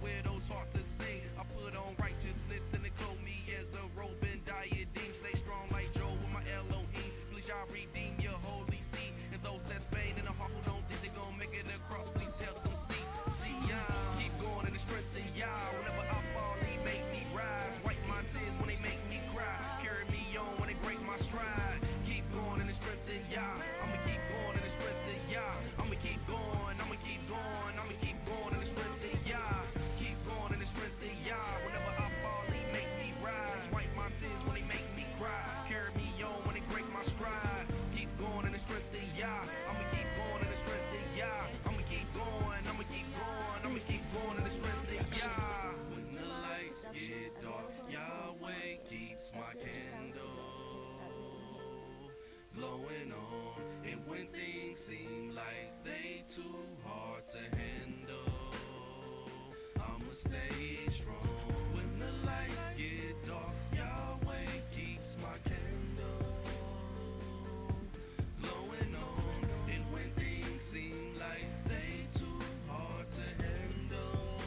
widow's heart to sing. I put on righteousness and it clothe me as a robe and diadem. Stay strong like Joe with my Elohim. Please y'all redeem your holy seed. And those that's vain in the heart who don't think they gon' make it across, please help them see. See y'all, keep going in the strength of y'all. Whenever I fall, he make me rise. Wipe my tears when they make me cry. Carry me on when they break my stride. Keep going in the strength of y'all. I'ma keep going in the strength of y'all. I'ma keep going, I'ma keep going, I'ma keep going in the strength of y'all. Keep going in the strength of y'all. Whenever I fall, he make me rise. Wipe my tears when they make me cry. Carry me on when they break my stride. Keep going in the strength of y'all. I'ma keep going in the strength of y'all. I'ma keep going, I'ma keep going, I'ma keep going in the strength of y'all. When the lights get dark, Yahweh keeps my candle glowing on. And when things seem like they too hard to handle, I'ma stay strong. When the lights get dark, Yahweh keeps my candle glowing on. And when things seem like they too hard to handle,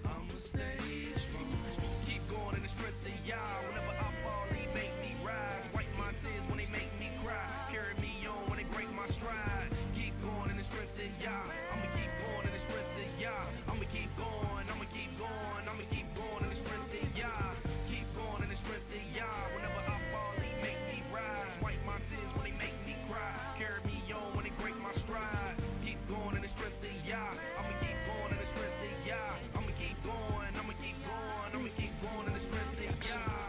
I'ma stay strong. Keep going in the strength of Yah. Whenever I fall, he make me rise. Wipe my tears when they make me cry. Carry me on when they break my stride. Keep going in the strength of Yah. I'ma keep going in the strength of Yah. I'ma keep going, I'ma keep going, I'ma keep going in the strength of Yah. Keep going in the strength of Yah. Whenever I fall, he make me rise. Wipe my tears when they make me cry. Carry me on when they break my stride. Keep going in the strength of Yah. I'ma keep going in the strength of Yah. I'ma keep going, I'ma keep going, I'ma keep going in the strength of Yah.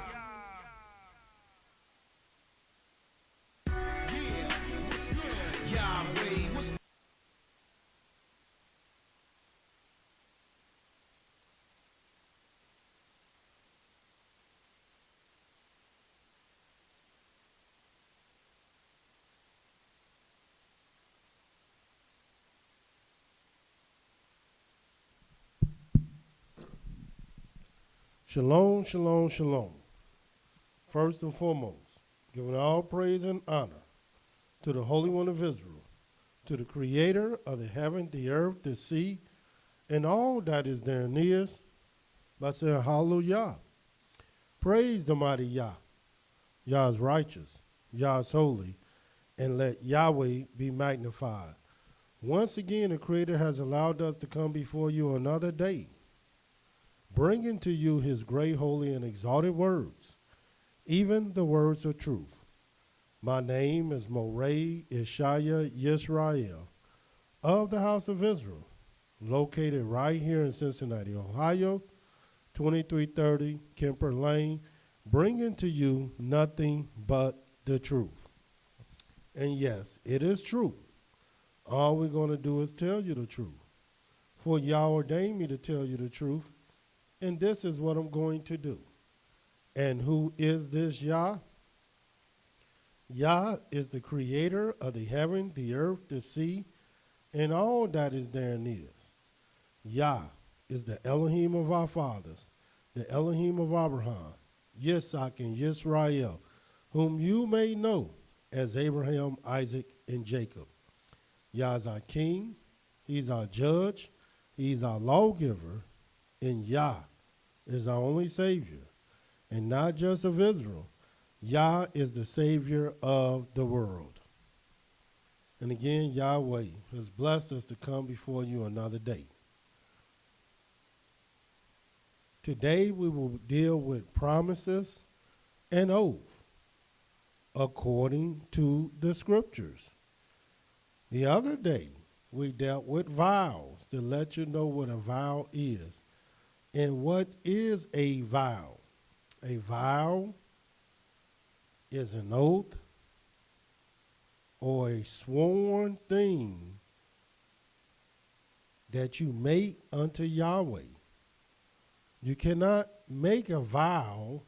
Shalom, shalom, shalom. First and foremost, giving all praise and honor to the Holy One of Israel, to the Creator of the heaven, the earth, the sea, and all that is therein is, by saying hallelujah. Praise the mighty Yah. Yah is righteous, Yah is holy, and let Yahweh be magnified. Once again, the Creator has allowed us to come before you another day, bringing to you his great, holy, and exalted words, even the words of truth. My name is Mowreh IshYAH YIsraEL of the house of Israel, located right here in Cincinnati, Ohio, 2330 Kemper Lane, bringing to you nothing but the truth. And yes, it is true. All we're going to do is tell you the truth. For Yah ordained me to tell you the truth, and this is what I'm going to do. And who is this Yah? Yah is the creator of the heaven, the earth, the sea, and all that is therein is. Yah is the Elohim of our fathers, the Elohim of Abraham, Yitzhak, and Yisrael, whom you may know as Abraham, Isaac, and Jacob. Yah is our king, he's our judge, he's our lawgiver, and Yah is our only Savior, and not just of Israel. Yah is the Savior of the world. And again, Yahweh has blessed us to come before you another day. Today we will deal with promises and oath according to the scriptures. The other day we dealt with vows to let you know what a vow is. And what is a vow? A vow is an oath or a sworn thing that you make unto Yahweh. You cannot make a vow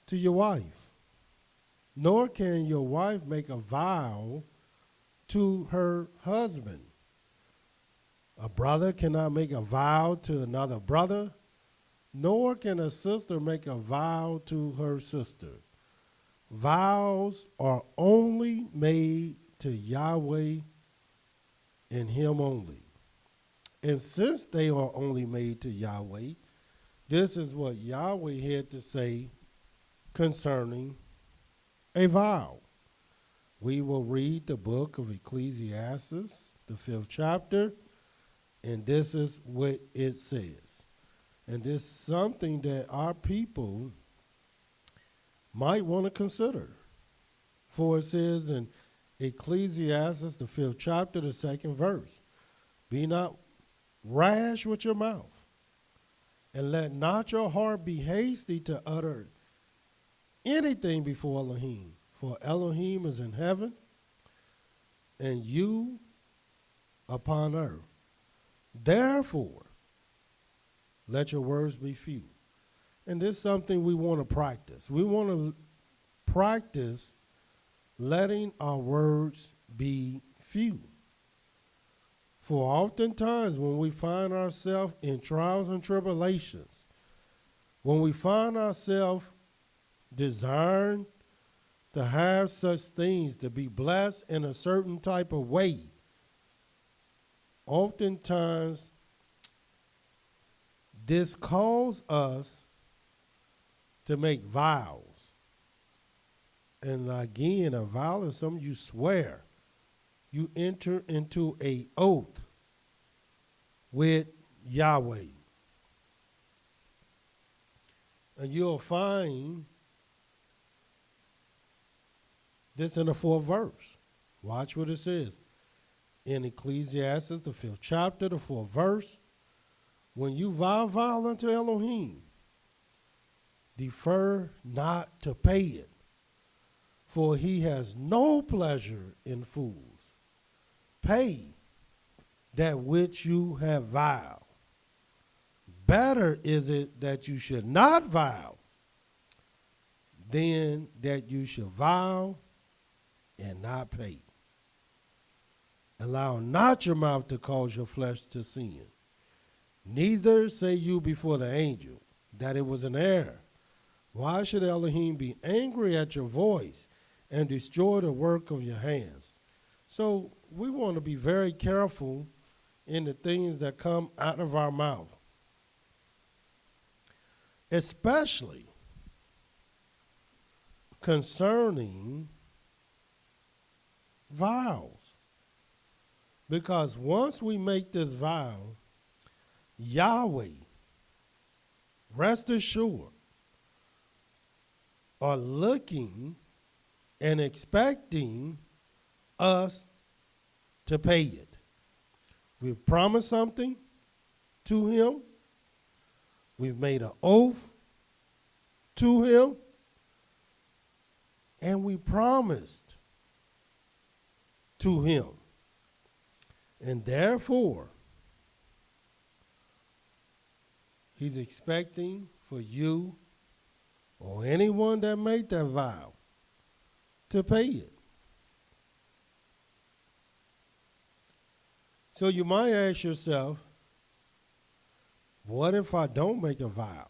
to your wife, nor can your wife make a vow to her husband. A brother cannot make a vow to another brother, nor can a sister make a vow to her sister. Vows are only made to Yahweh and him only. And since they are only made to Yahweh, this is what Yahweh had to say concerning a vow. We will read the book of Ecclesiastes, the 5th chapter, and this is what it says. And this is something that our people might want to consider. For it says in Ecclesiastes, the 5th chapter, the 2nd verse, be not rash with your mouth, and let not your heart be hasty to utter anything before Elohim. For Elohim is in heaven, and you upon earth. Therefore, let your words be few. And this is something we want to practice. We want to practice letting our words be few. For oftentimes when we find ourselves in trials and tribulations, when we find ourselves desiring to have such things, to be blessed in a certain type of way, oftentimes this calls us to make vows. And again, a vow is something you swear. You enter into an oath with Yahweh. And you'll find this in the 4th verse. Watch what it says. In Ecclesiastes, the 5th chapter, the 4th verse, when you vow unto Elohim, defer not to pay it, for he has no pleasure in fools. Pay that which you have vowed. Better is it that you should not vow than that you should vow and not pay. Allow not your mouth to cause your flesh to sin. Neither say you before the angel that it was an error. Why should Elohim be angry at your voice and destroy the work of your hands? So we want to be very careful in the things that come out of our mouth, especially concerning vows. Because once we make this vow, Yahweh, rest assured, are looking and expecting us to pay it. We've promised something to him. We've made an oath to him. And we promised to him. And therefore, he's expecting for you or anyone that made that vow to pay it. So you might ask yourself, what if I don't make a vow?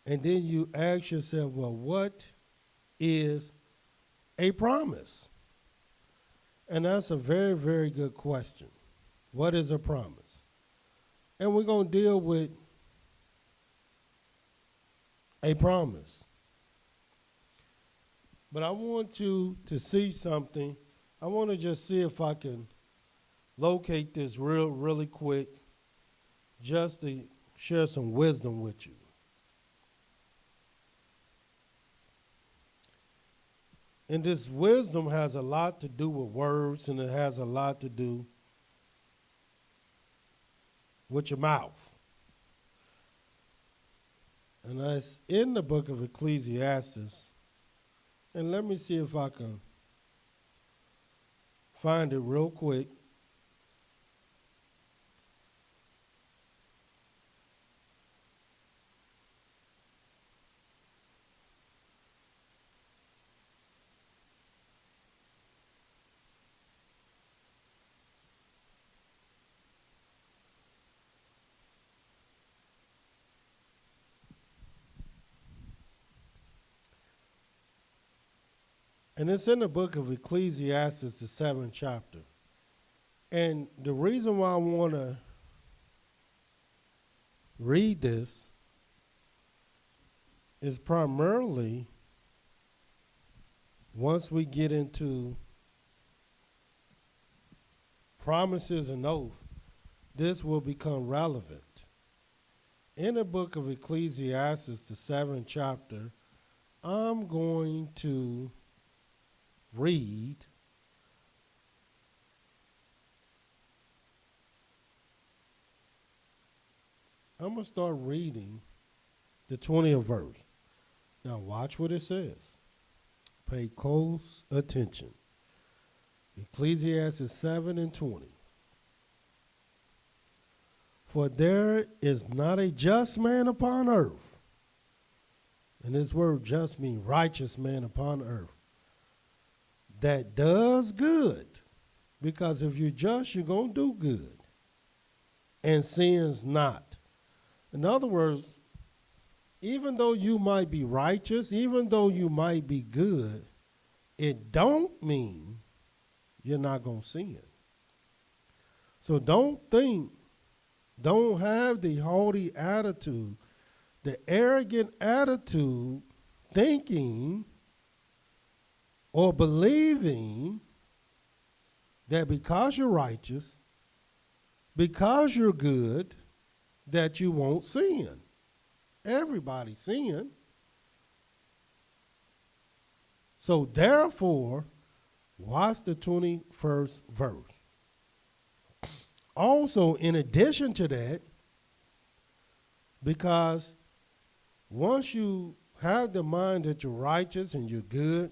And then you ask yourself, well, what is a promise? And that's a very, very good question. What is a promise? And we're going to deal with a promise. But I want you to see something. I want to just see if I can locate this really quick, just to share some wisdom with you. And this wisdom has a lot to do with words, and it has a lot to do with your mouth. And that's in the book of Ecclesiastes. And let me see if I can find it real quick. And it's in the book of Ecclesiastes, the 7th chapter. And the reason why I want to read this is primarily once we get into promises and oath, this will become relevant. In the book of Ecclesiastes, the 7th chapter, I'm going to read I'm going to start reading the 20th verse. Now watch what it says. Pay close attention. Ecclesiastes 7:20. For there is not a just man upon earth. And this word just means righteous man upon earth. That does good. Because if you're just, you're going to do good. And sins not. In other words, even though you might be righteous, even though you might be good, it don't mean you're not going to sin. So don't have the haughty attitude, the arrogant attitude, thinking or believing that because you're righteous, because you're good, that you won't sin. Everybody sin. So therefore, watch the 21st verse. Also, in addition to that, because once you have the mind that you're righteous and you're good,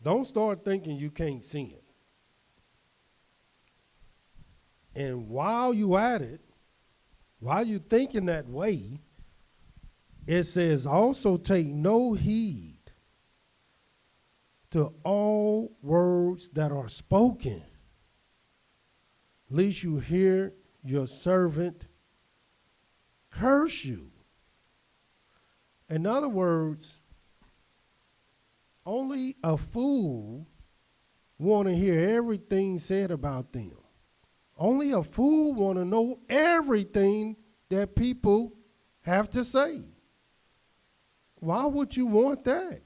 don't start thinking you can't sin. And while you at it, while you're thinking that way, it says also take no heed to all words that are spoken, lest you hear your servant curse you. In other words, only a fool want to hear everything said about them. Only a fool want to know everything that people have to say. Why would you want that?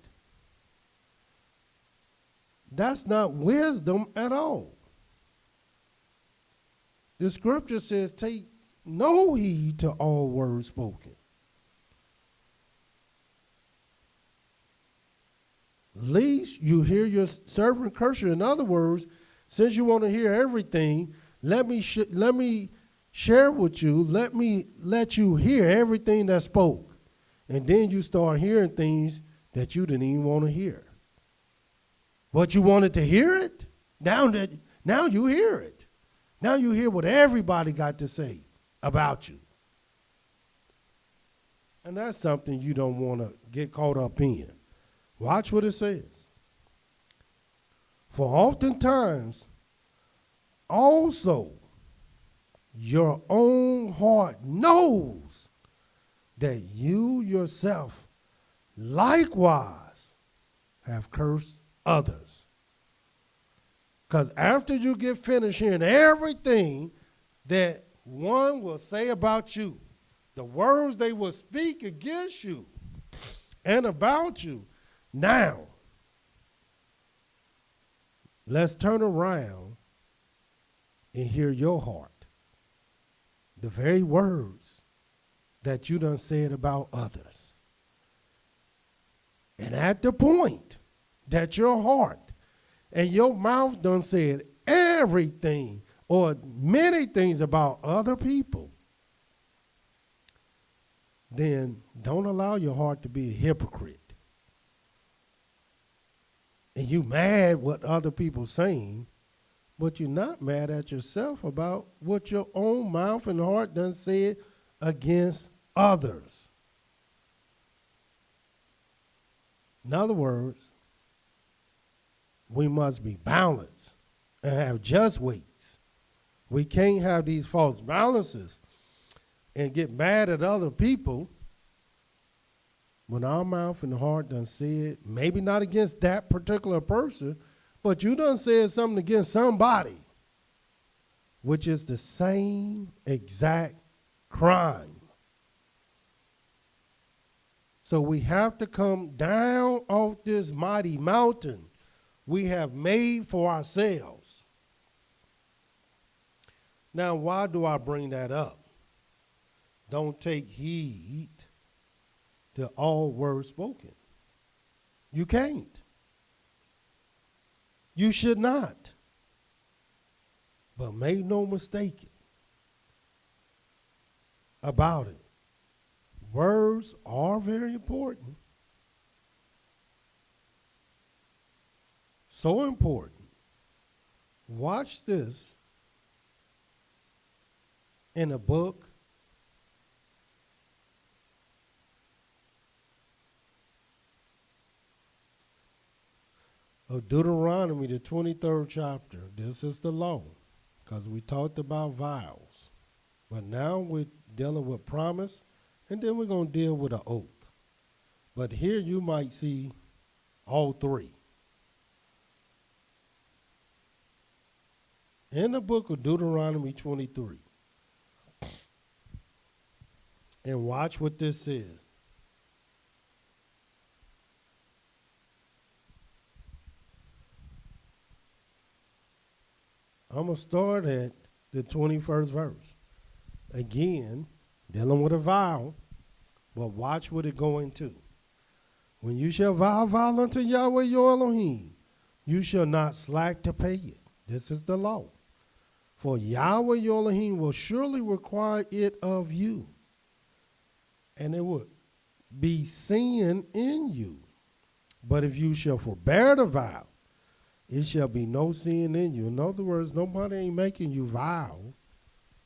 That's not wisdom at all. The scripture says, take no heed to all words spoken. Least you hear your servant curse you. In other words, since you want to hear everything, let me share with you, let you hear everything that spoke. And then you start hearing things that you didn't even want to hear. But you wanted to hear it? Now you hear it. Now you hear what everybody got to say about you. And that's something you don't want to get caught up in. Watch what it says. For oftentimes, also, your own heart knows that you yourself likewise have cursed others. Because after you get finished hearing everything that one will say about you, the words they will speak against you and about you, now, let's turn around and hear your heart. The very words that you done said about others. And at the point that your heart and your mouth done said everything or many things about other people, then don't allow your heart to be a hypocrite. And you mad what other people saying, but you're not mad at yourself about what your own mouth and heart done said against others. In other words, we must be balanced and have just weights. We can't have these false balances and get mad at other people when our mouth and heart done said, maybe not against that particular person, but you done said something against somebody. which is the same exact crime. So we have to come down off this mighty mountain we have made for ourselves. Now, why do I bring that up? Don't take heed to all words spoken. You can't. You should not. But make no mistake about it. Words are very important. So important. Watch this in a book of Deuteronomy, the 23rd chapter. This is the law, because we talked about vows. But now we're dealing with promise, and then we're going to deal with an oath. But here you might see all three. In the book of Deuteronomy 23. And watch what this says. I'm going to start at the 21st verse. Again, dealing with a vow, but watch what it go into. When you shall vow unto Yahweh your Elohim, you shall not slack to pay it. This is the law. For Yahweh your Elohim will surely require it of you, and it will be sin in you. But if you shall forbear the vow, it shall be no sin in you. In other words, nobody ain't making you vow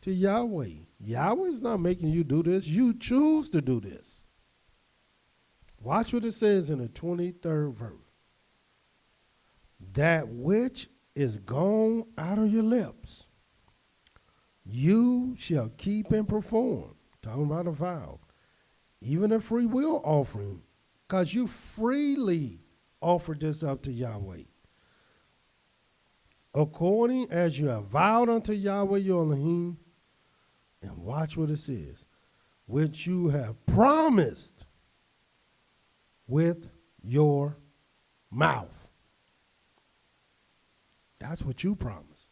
to Yahweh. Yahweh is not making you do this. You choose to do this. Watch what it says in the 23rd verse. That which is gone out of your lips, you shall keep and perform. Talking about a vow. Even a free will offering, because you freely offered this up to Yahweh. According as you have vowed unto Yahweh your Elohim, and watch what it says, which you have promised with your mouth. That's what you promise.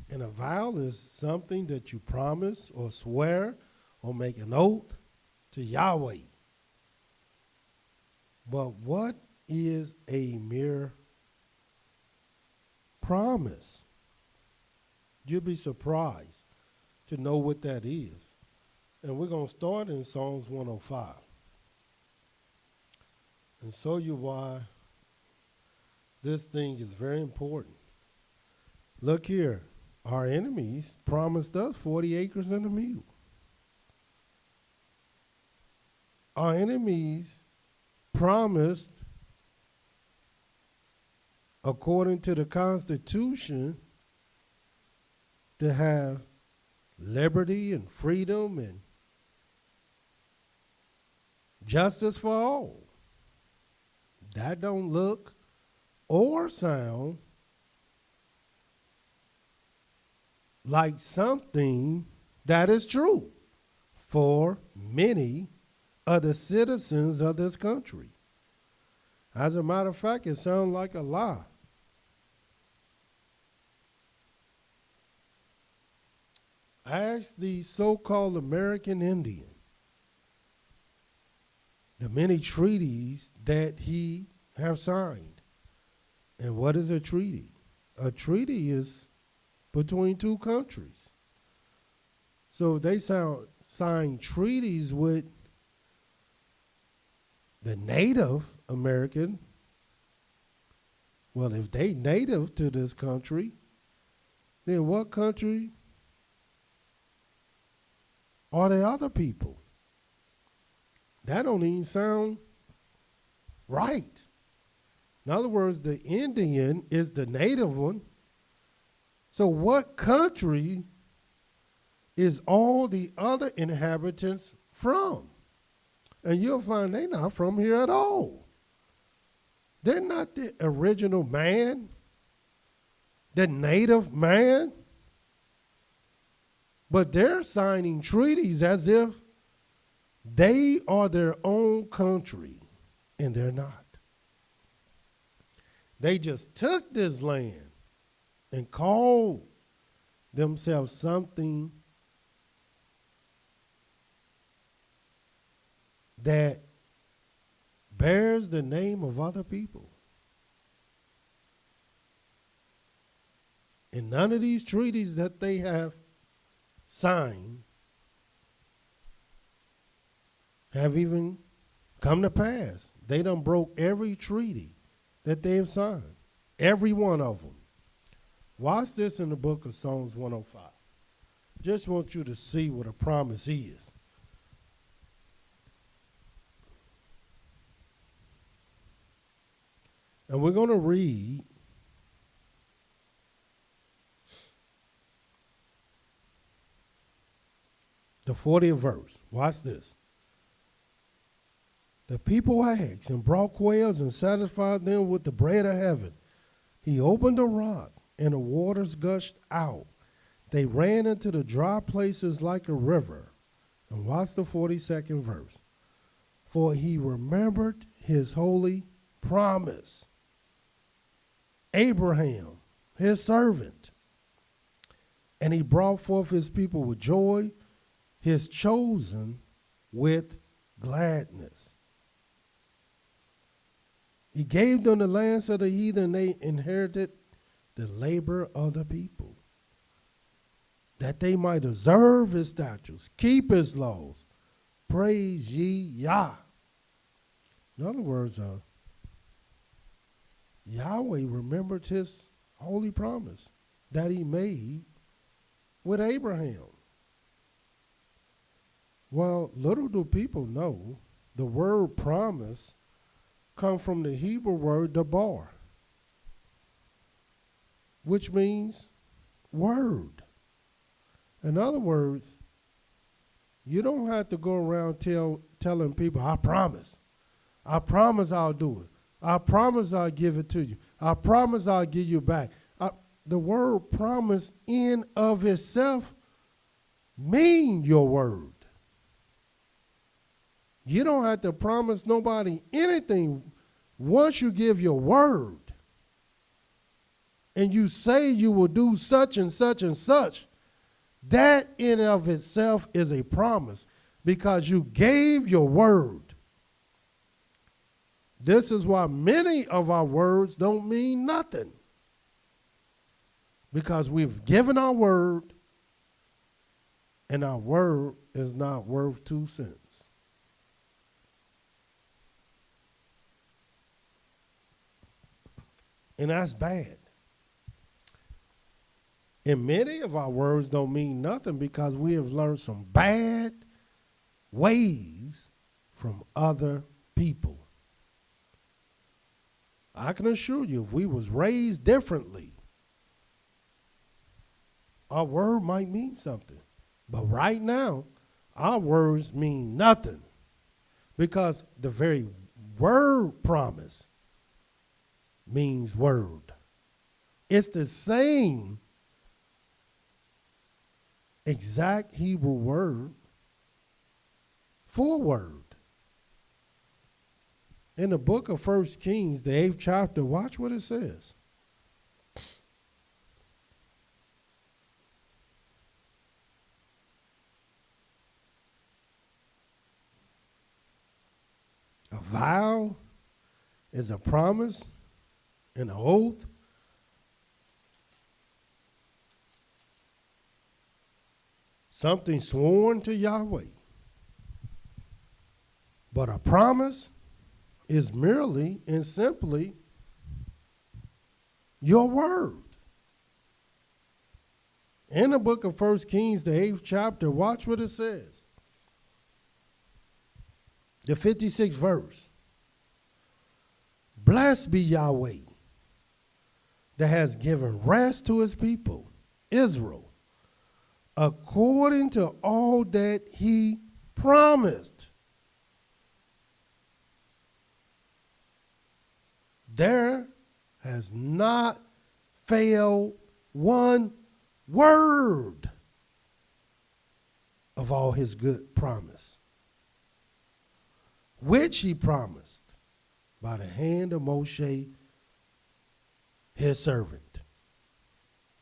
And a vow is something that you promise or swear or make an oath to Yahweh. But what is a mere promise? You'll be surprised to know what that is. And we're going to start in Psalms 105 and show you why this thing is very important. Look here. Our enemies promised us 40 acres and a mule. Our enemies promised, according to the Constitution, to have liberty and freedom and justice for all. That don't look or sound like something that is true for many of the citizens of this country. As a matter of fact, it sounds like a lie. Ask the so-called American Indian the many treaties that he have signed. And what is a treaty? A treaty is between two countries. So if they sign treaties with the Native American, well, if they native to this country, then what country are the other people? That don't even sound right. In other words, the Indian is the native one. So what country is all the other inhabitants from? And you'll find they're not from here at all. They're not the original man, the native man. But they're signing treaties as if they are their own country, and they're not. They just took this land and called themselves something that bears the name of other people. And none of these treaties that they have signed have even come to pass. They done broke every treaty that they've signed, every one of them. Watch this in the book of Psalms 105. Just want you to see what a promise is. And we're going to read the 40th verse. Watch this. The people asked and brought quails and satisfied them with the bread of heaven. He opened the rock and the waters gushed out. They ran into the dry places like a river. And watch the 42nd verse. For he remembered his holy promise. Abraham, his servant. And he brought forth his people with joy, his chosen with gladness. He gave them the lands of the heathen, they inherited the labor of the people, that they might observe his statutes, keep his laws. Praise ye Yah. In other words, Yahweh remembered his holy promise that he made with Abraham. Well, little do people know the word promise comes from the Hebrew word dabar, which means word. In other words, you don't have to go around telling people, I promise I'll do it. I promise I'll give it to you. I promise I'll give you back. The word promise in of itself mean your word. You don't have to promise nobody anything once you give your word and you say you will do such and such and such. That in of itself is a promise because you gave your word. This is why many of our words don't mean nothing, because we've given our word and our word is not worth 2 cents. And that's bad. And many of our words don't mean nothing because we have learned some bad ways from other people. I can assure you, if we was raised differently, our word might mean something. But right now, our words mean nothing because the very word promise means word. It's the same exact Hebrew word for word. In the book of 1 Kings, the 8th chapter, watch what it says. A vow is a promise and an oath. Something sworn to Yahweh. But a promise is merely and simply your word. In the book of 1 Kings, the 8th chapter, watch what it says. The 56th verse. Blessed be Yahweh that has given rest to his people, Israel, according to all that he promised. There has not failed one word of all his good promise, which he promised by the hand of Moshe, his servant.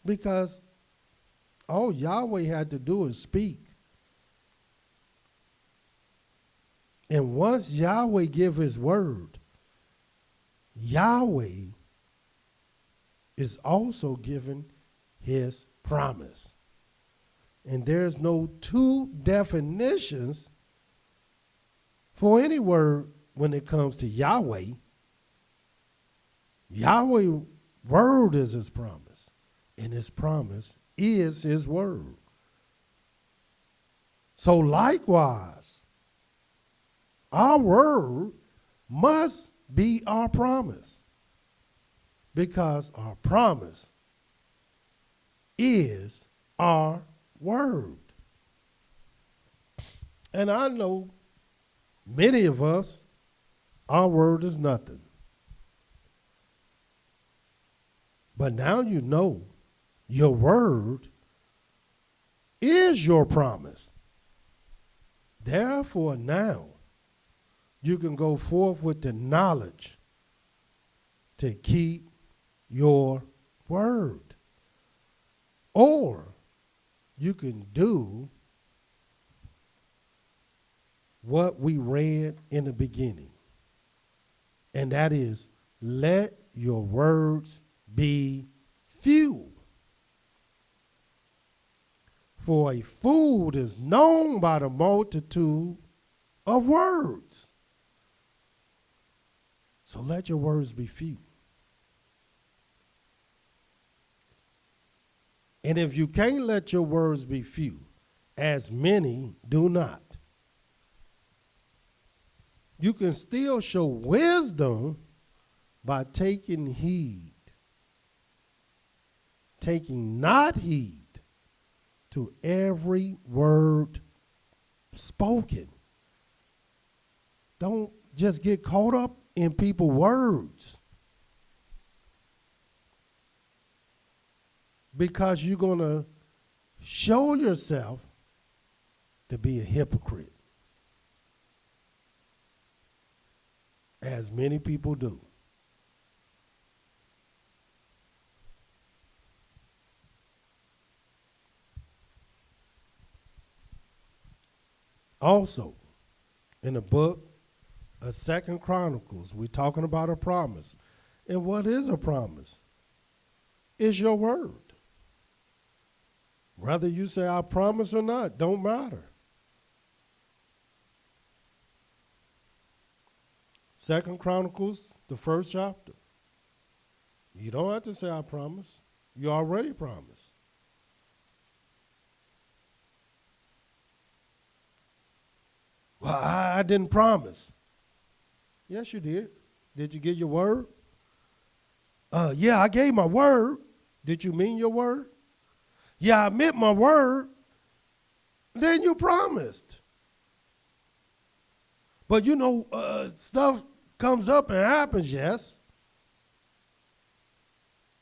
Because all Yahweh had to do is speak. And once Yahweh give his word, Yahweh is also given his promise. And there's no two definitions for any word when it comes to Yahweh. Yahweh's word is his promise, and his promise is his word. So likewise, our word must be our promise, because our promise is our word. And I know many of us, our word is nothing. But now you know your word is your promise. Therefore now you can go forth with the knowledge to keep your word. Or you can do what we read in the beginning. And that is, let your words be few. For a fool is known by the multitude of words. So let your words be few. And if you can't let your words be few, as many do not, you can still show wisdom by taking heed, taking not heed to every word spoken. Don't just get caught up in people's words, because you're going to show yourself to be a hypocrite, as many people do. Also, in the book of 2 Chronicles, we're talking about a promise. And what is a promise? It's your word. Whether you say I promise or not, don't matter. 2 Chronicles, the 1st chapter. You don't have to say I promise. You already promised. Well, I didn't promise. Yes, you did. Did you get your word? Yeah, I gave my word. Did you mean your word? Yeah, I meant my word. Then you promised. But you know, stuff comes up and happens, yes.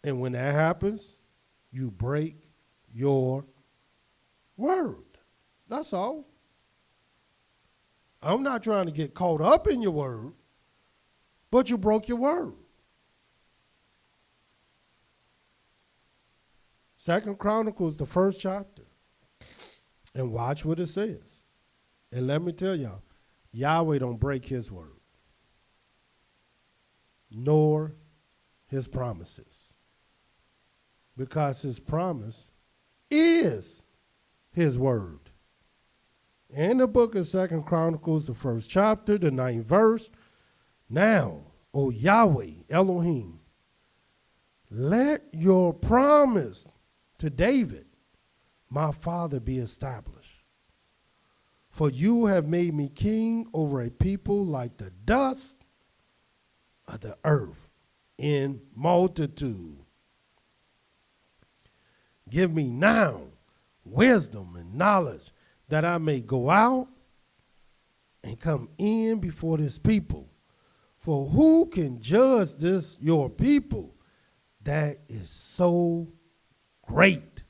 And when that happens, you break your word. That's all. I'm not trying to get caught up in your word, but you broke your word. 2 Chronicles, the 1st chapter. And watch what it says. And let me tell y'all, Yahweh don't break his word, nor his promises, because his promise is his word. In the book of 2 Chronicles, the 1st chapter, the 9th verse, now, O Yahweh, Elohim, let your promise to David, my father, be established. For you have made me king over a people like the dust of the earth in multitude. Give me now wisdom and knowledge, that I may go out and come in before this people. For who can judge this your people that is so great?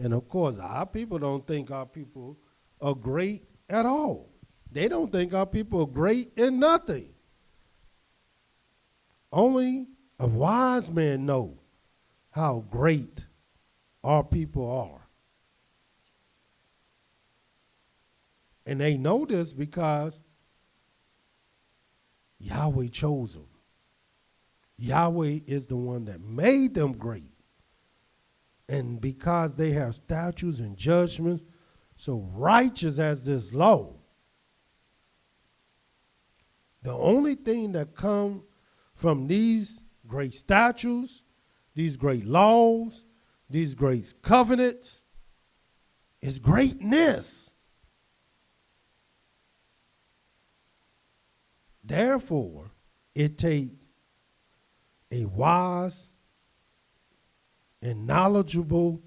And of course, our people don't think our people are great at all. They don't think our people are great in nothing. Only a wise man knows how great our people are. And they know this because Yahweh chose them. Yahweh is the one that made them great. And because they have statutes and judgments so righteous as this law, the only thing that comes from these great statutes, these great laws, these great covenants is greatness. Therefore, it takes a wise and knowledgeable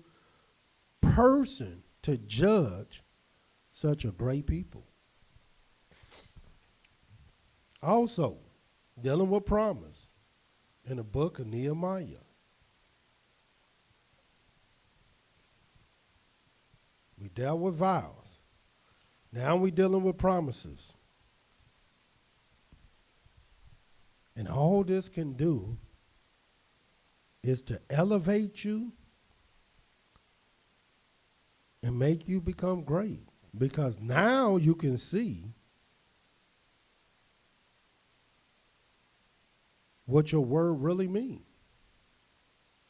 person to judge such a great people. Also, dealing with promise in the book of Nehemiah. We dealt with vows. Now we're dealing with promises. And all this can do is to elevate you and make you become great. Because now you can see what your word really means.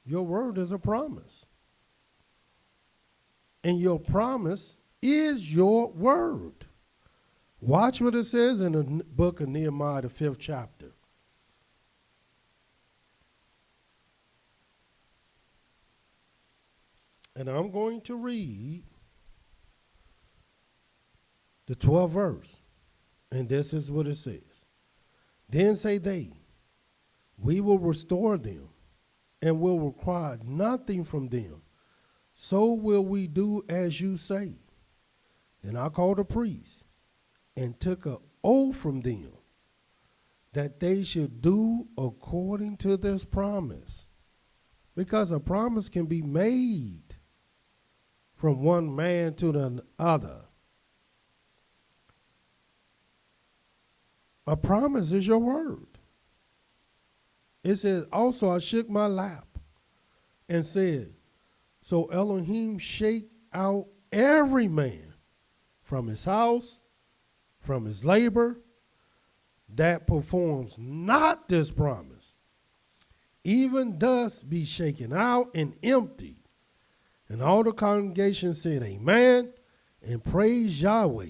Your word is a promise. And your promise is your word. Watch what it says in the book of Nehemiah, the 5th chapter. And I'm going to read the 12th verse. And this is what it says. Then say they, we will restore them and will require nothing from them. So will we do as you say. Then I called the priest and took an oath from them that they should do according to this promise. Because a promise can be made from one man to the other. A promise is your word. It says, also I shook my lap and said, so Elohim shake out every man from his house, from his labor, that performs not this promise. Even thus be shaken out and empty. And all the congregation said, amen, and praise Yahweh.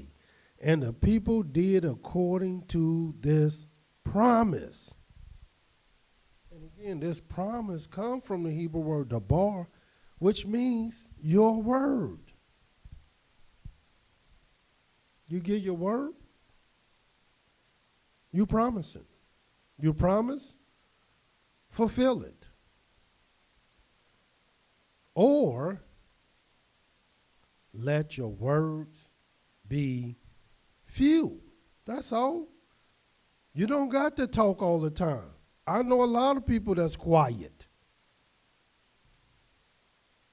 And the people did according to this promise. And again, this promise comes from the Hebrew word dabar, which means your word. You give your word, you promise it. You promise, fulfill it. Or let your words be few. That's all. You don't got to talk all the time. I know a lot of people that's quiet.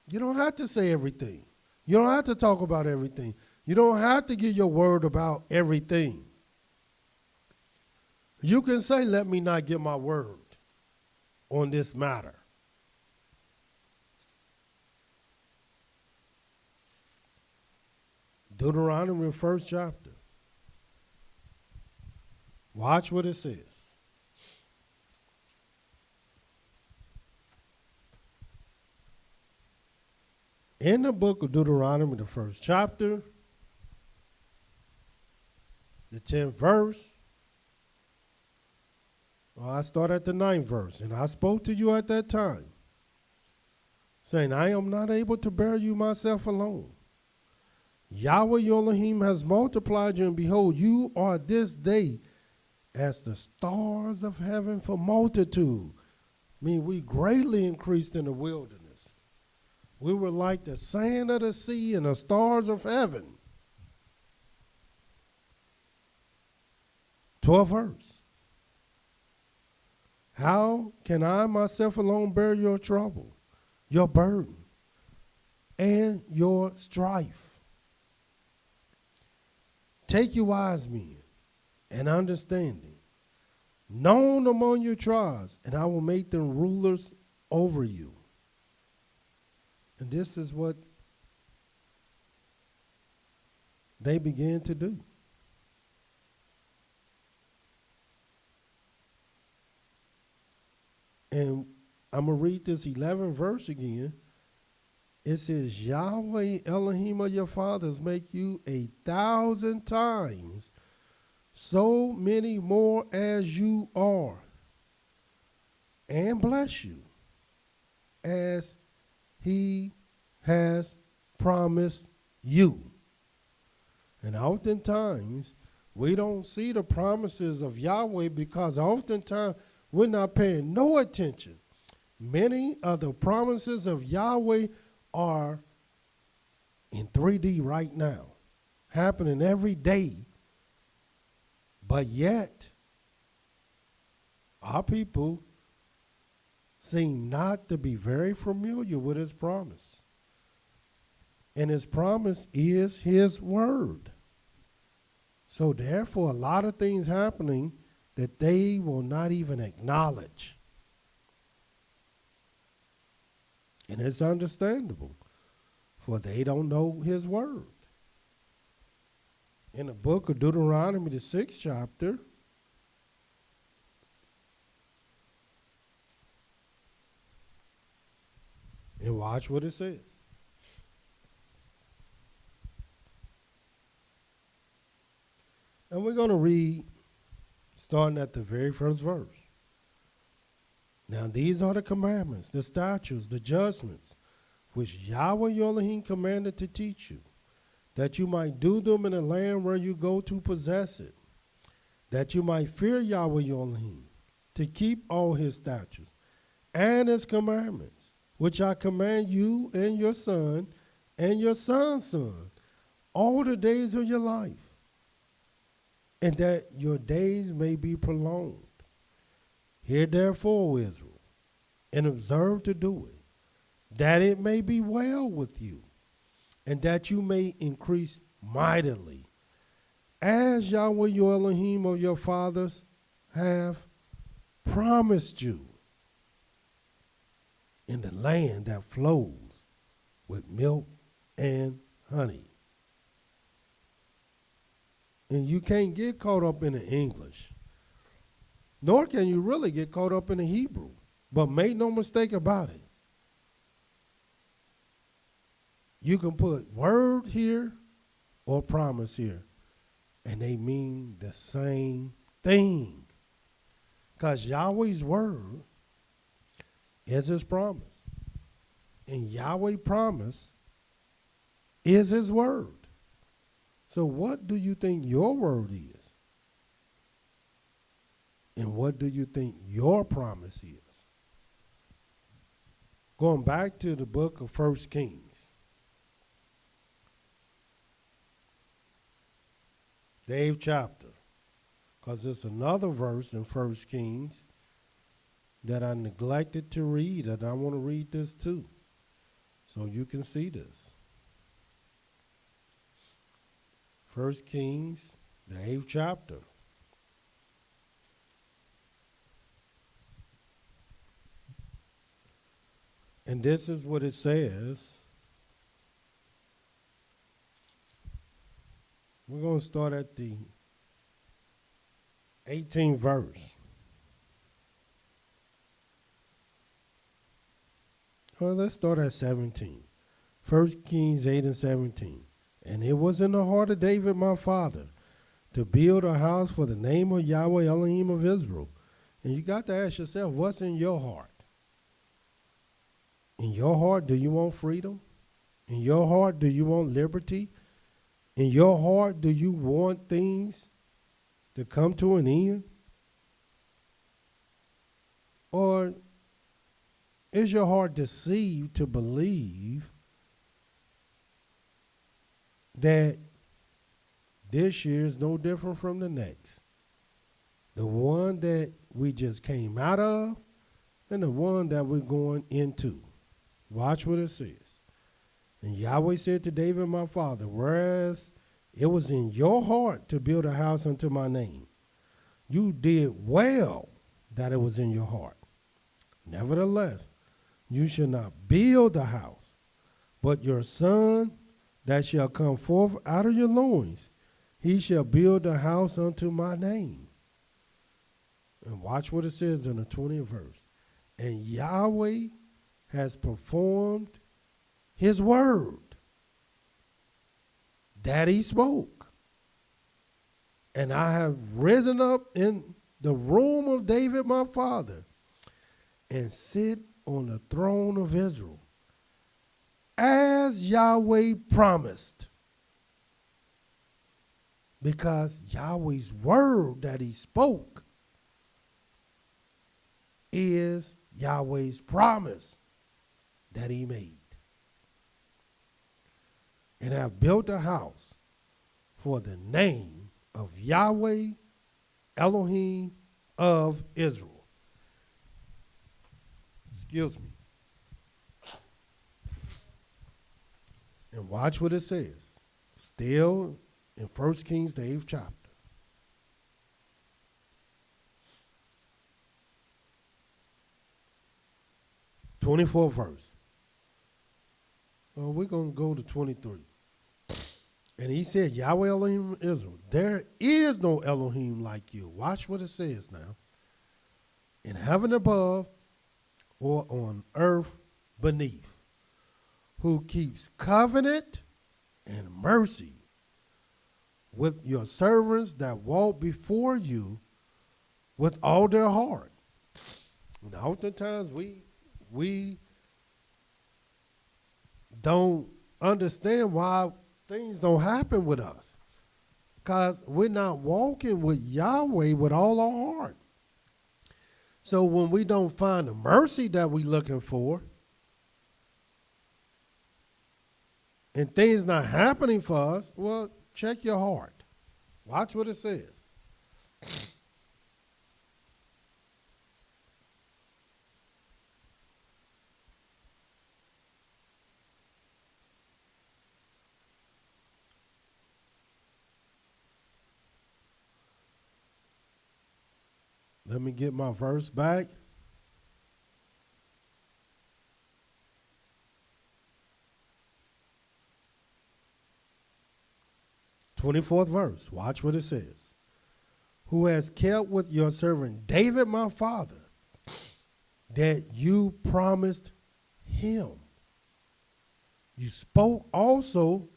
You don't have to say everything. You don't have to talk about everything. You don't have to give your word about everything. You can say, let me not give my word on this matter. Deuteronomy, 1st chapter. Watch what it says. In the book of Deuteronomy, the 1st chapter, the 10th verse, well, I start at the 9th verse. And I spoke to you at that time, saying, I am not able to bear you myself alone. Yahweh your Elohim has multiplied you, and behold, you are this day as the stars of heaven for multitude. I mean, we greatly increased in the wilderness. We were like the sand of the sea and the stars of heaven. 12th verse. How can I myself alone bear your trouble, your burden, and your strife. Take you wise men and understanding, known among your tribes, and I will make them rulers over you. And this is what they began to do. And I'm going to read this 11th verse again. It says, Yahweh Elohim of your fathers make you 1,000 times so many more as you are, and bless you as he has promised you. And oftentimes, we don't see the promises of Yahweh because oftentimes we're not paying no attention. Many of the promises of Yahweh are in 3D right now, happening every day. But yet, our people seem not to be very familiar with his promise. And his promise is his word. So therefore, a lot of things happening that they will not even acknowledge. And it's understandable, for they don't know his word. In the book of Deuteronomy, the 6th chapter, and watch what it says. And we're going to read, starting at the very first verse. Now these are the commandments, the statutes, the judgments, which Yahweh your Elohim commanded to teach you, that you might do them in the land where you go to possess it, that you might fear Yahweh your Elohim, to keep all his statutes and his commandments, which I command you and your son and your son's son, all the days of your life, and that your days may be prolonged. Hear therefore, O Israel, and observe to do it, that it may be well with you, and that you may increase mightily, as Yahweh your Elohim of your fathers have promised you, in the land that flows with milk and honey. And you can't get caught up in the English, nor can you really get caught up in the Hebrew. But make no mistake about it. You can put word here or promise here, and they mean the same thing. Because Yahweh's word is his promise. And Yahweh's promise is his word. So what do you think your word is? And what do you think your promise is? Going back to the book of 1 Kings. The 8th chapter. Because there's another verse in 1 Kings that I neglected to read, and I want to read this too, so you can see this. 1 Kings, the 8th chapter. And this is what it says. We're going to start at the 18th verse. Well, let's start at 17. 1 Kings 8 and 17. And it was in the heart of David my father to build a house for the name of Yahweh Elohim of Israel. And you got to ask yourself, what's in your heart? In your heart, do you want freedom? In your heart, do you want liberty? In your heart, do you want things to come to an end? Or is your heart deceived to believe that this year is no different from the next? The one that we just came out of and the one that we're going into. Watch what it says. And Yahweh said to David my father, whereas it was in your heart to build a house unto my name, you did well that it was in your heart. Nevertheless, you shall not build a house, but your son that shall come forth out of your loins, he shall build a house unto my name. And watch what it says in the 20th verse. And Yahweh has performed his word that he spoke. And I have risen up in the room of David my father and sit on the throne of Israel, as Yahweh promised. Because Yahweh's word that he spoke is Yahweh's promise that he made. And have built a house for the name of Yahweh Elohim of Israel. Excuse me. And watch what it says. Still in 1 Kings, the 8th chapter. 24th verse. Well, we're going to go to 23. And he said, Yahweh Elohim Israel, there is no Elohim like you. Watch what it says now. In heaven above or on earth beneath, who keeps covenant and mercy with your servants that walk before you with all their heart. And oftentimes we don't understand why things don't happen with us, because we're not walking with Yahweh with all our heart. So when we don't find the mercy that we're looking for, and things not happening for us, well, check your heart. Watch what it says. Let me get my verse back. Twenty-fourth verse. Watch what it says. Who has kept with your servant David my father, that you promised him. You spoke also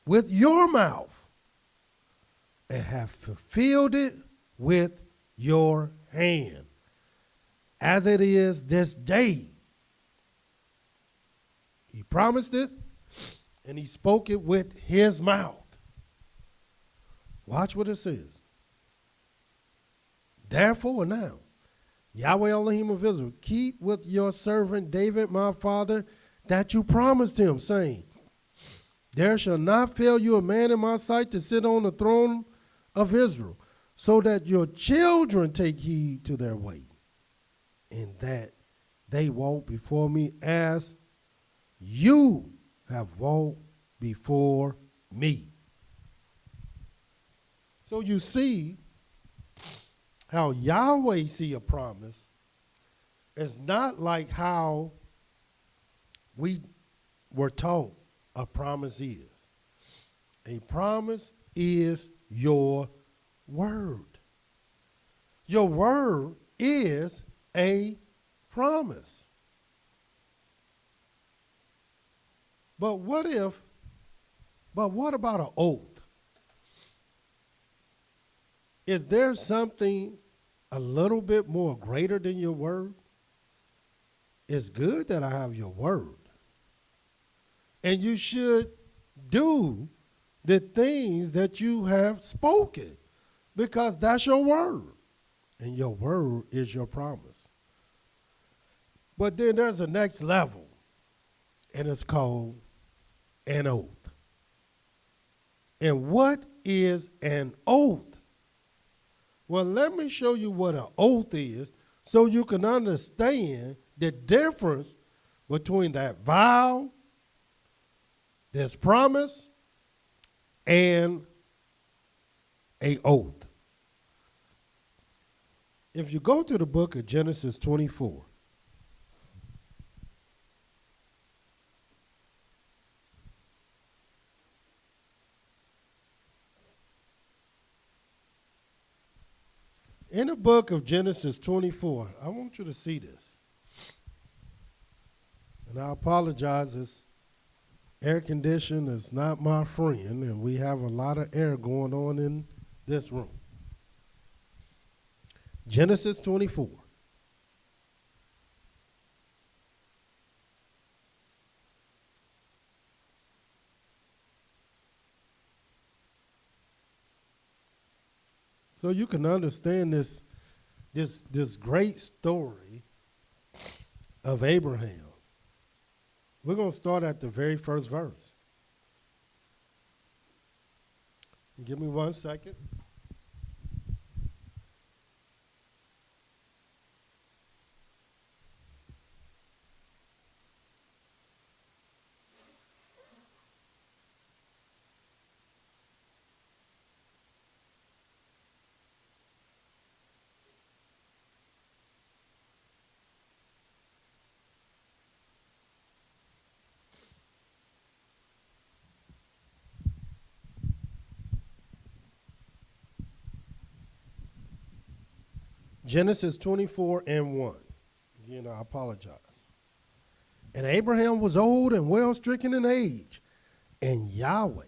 with your mouth, and have fulfilled it with your hand, as it is this day. He promised it, and he spoke it with his mouth. Watch what it says. Therefore now, Yahweh Elohim of Israel, keep with your servant David my father that you promised him, saying, there shall not fail you a man in my sight to sit on the throne of Israel, so that your children take heed to their way, and that they walk before me as you have walked before me. So you see how Yahweh see a promise is not like how we were taught a promise is. A promise is your word. Your word is a promise. But what about an oath? Is there something a little bit more greater than your word? It's good that I have your word. And you should do the things that you have spoken, because that's your word. And your word is your promise. But then there's a next level, and it's called an oath. And what is an oath? Well, let me show you what an oath is so you can understand the difference between that vow There's promise and a oath. If you go to the book of Genesis 24, in the book of Genesis 24, I want you to see this. And I apologize, this air condition is not my friend, and we have a lot of air going on in this room. Genesis 24. So you can understand this great story of Abraham. We're going to start at the very first verse. Give me 1 second. Genesis 24 and 1. Again, I apologize. And Abraham was old and well stricken in age, and Yahweh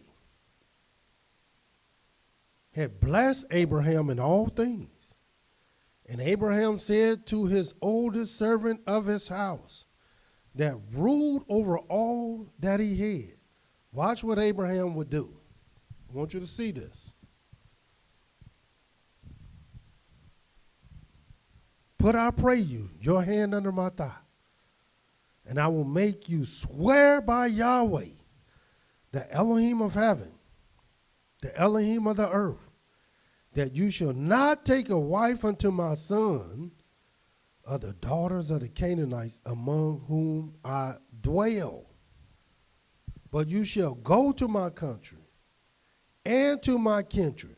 had blessed Abraham in all things. And Abraham said to his oldest servant of his house that ruled over all that he had. Watch what Abraham would do. I want you to see this. Put, I pray you, your hand under my thigh, and I will make you swear by Yahweh, the Elohim of heaven, the Elohim of the earth, that you shall not take a wife unto my son of the daughters of the Canaanites among whom I dwell, but you shall go to my country and to my kindred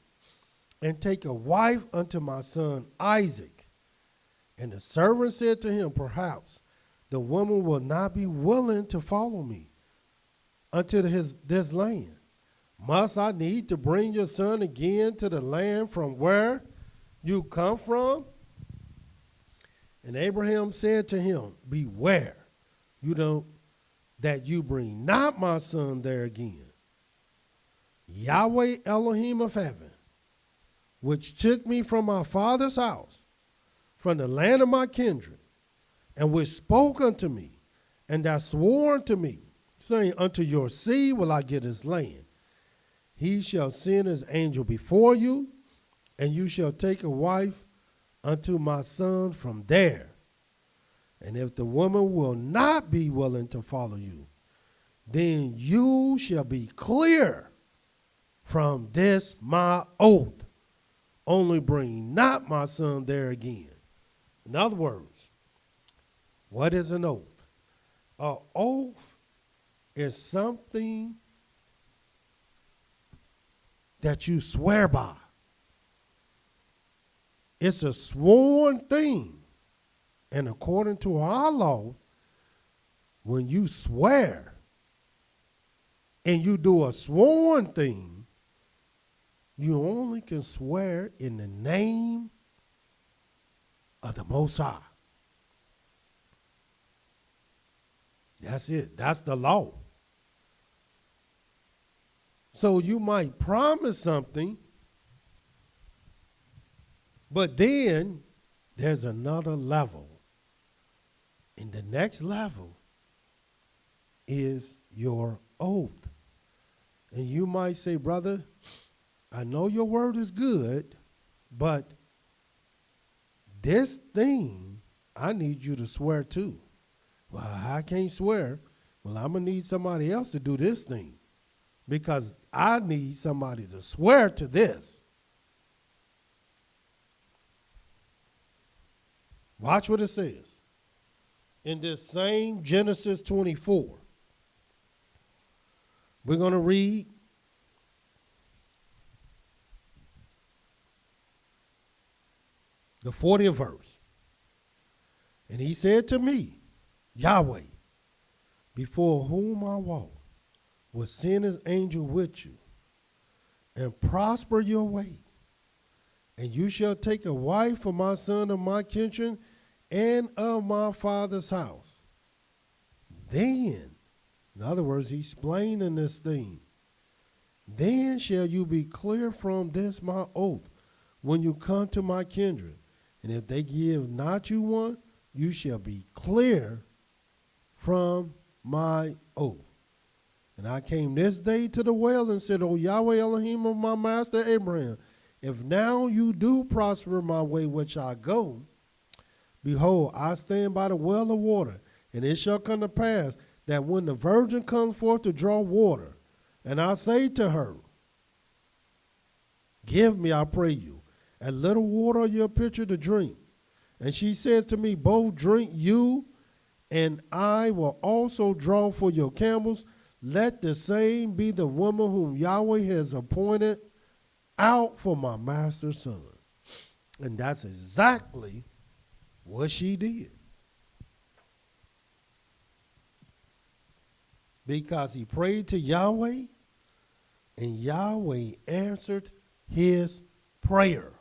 and take a wife unto my son Isaac. And the servant said to him, perhaps the woman will not be willing to follow me unto this land. Must I need to bring your son again to the land from where you come from? And Abraham said to him, beware, that you bring not my son there again. Yahweh Elohim of heaven, which took me from my father's house, from the land of my kindred, and which spoke unto me, and that swore unto me, saying, unto your seed will I give this land. He shall send his angel before you, and you shall take a wife unto my son from there. And if the woman will not be willing to follow you, then you shall be clear from this my oath. Only bring not my son there again. In other words, what is an oath? An oath is something that you swear by. It's a sworn thing. And according to our law, when you swear and you do a sworn thing, you only can swear in the name of the Most High. That's it. That's the law. So you might promise something, but then there's another level. And the next level is your oath. And you might say, brother, I know your word is good, but this thing I need you to swear to. Well, I can't swear. Well, I'm going to need somebody else to do this thing because I need somebody to swear to this. Watch what it says. In this same Genesis 24, We're going to read the 40th verse. And he said to me, Yahweh, before whom I walk, will send his angel with you, and prosper your way. And you shall take a wife for my son of my kindred and of my father's house. Then, in other words, he's explaining this thing. Then shall you be clear from this my oath when you come to my kindred. And if they give not you one, you shall be clear from my oath. And I came this day to the well and said, O Yahweh Elohim of my master Abraham, if now you do prosper my way which I go, behold, I stand by the well of water, and it shall come to pass that when the virgin comes forth to draw water, and I say to her, give me, I pray you, a little water of your pitcher to drink. And she says to me, both drink you, and I will also draw for your camels. Let the same be the woman whom Yahweh has appointed out for my master's son. And that's exactly what she did. Because he prayed to Yahweh, and Yahweh answered his prayer.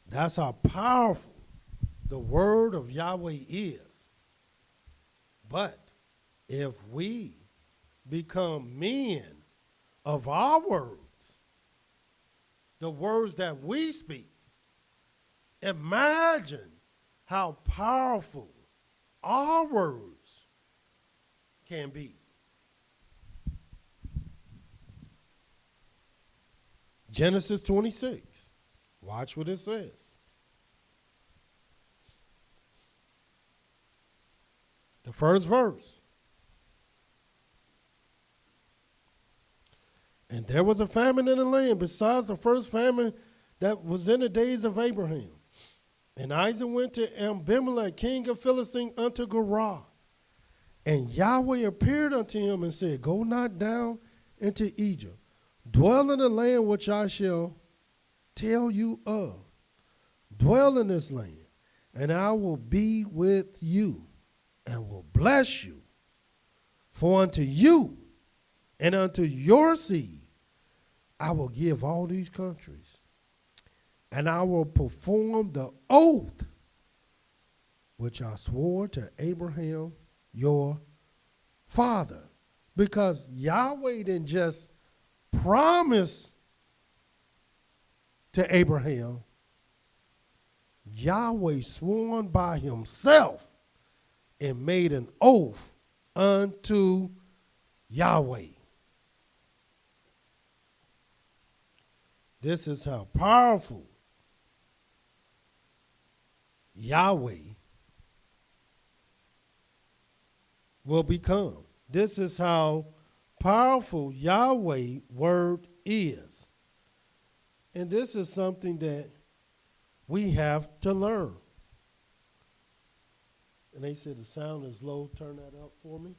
That's how powerful the word of Yahweh is. But if we become men of our words, the words that we speak, imagine how powerful our words can be. Genesis 26. Watch what it says. The first verse. And there was a famine in the land besides the first famine that was in the days of Abraham. And Isaac went to Abimelech, king of Philistine, unto Gerar. And Yahweh appeared unto him and said, go not down into Egypt. Dwell in the land which I shall tell you of. Dwell in this land, and I will be with you, and will bless you. For unto you and unto your seed I will give all these countries, and I will perform the oath which I swore to Abraham your father. Because Yahweh didn't just promise to Abraham, Yahweh sworn by himself and made an oath unto Yahweh. This is how powerful Yahweh will become. This is how powerful Yahweh's word is. And this is something that we have to learn. And they said the sound is low. Turn that up for me.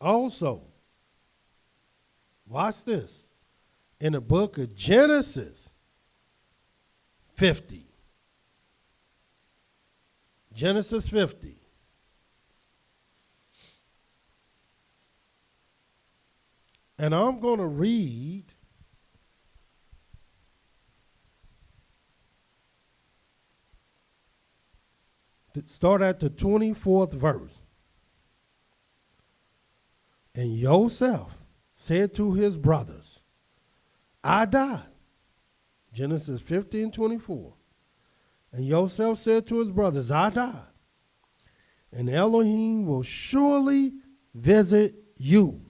Also, watch this. In the book of Genesis 50. Genesis 50. And I'm going to read start at the 24th verse. And Joseph said to his brothers, I died. Genesis 50 and 24. And Joseph said to his brothers, I died. And Elohim will surely visit you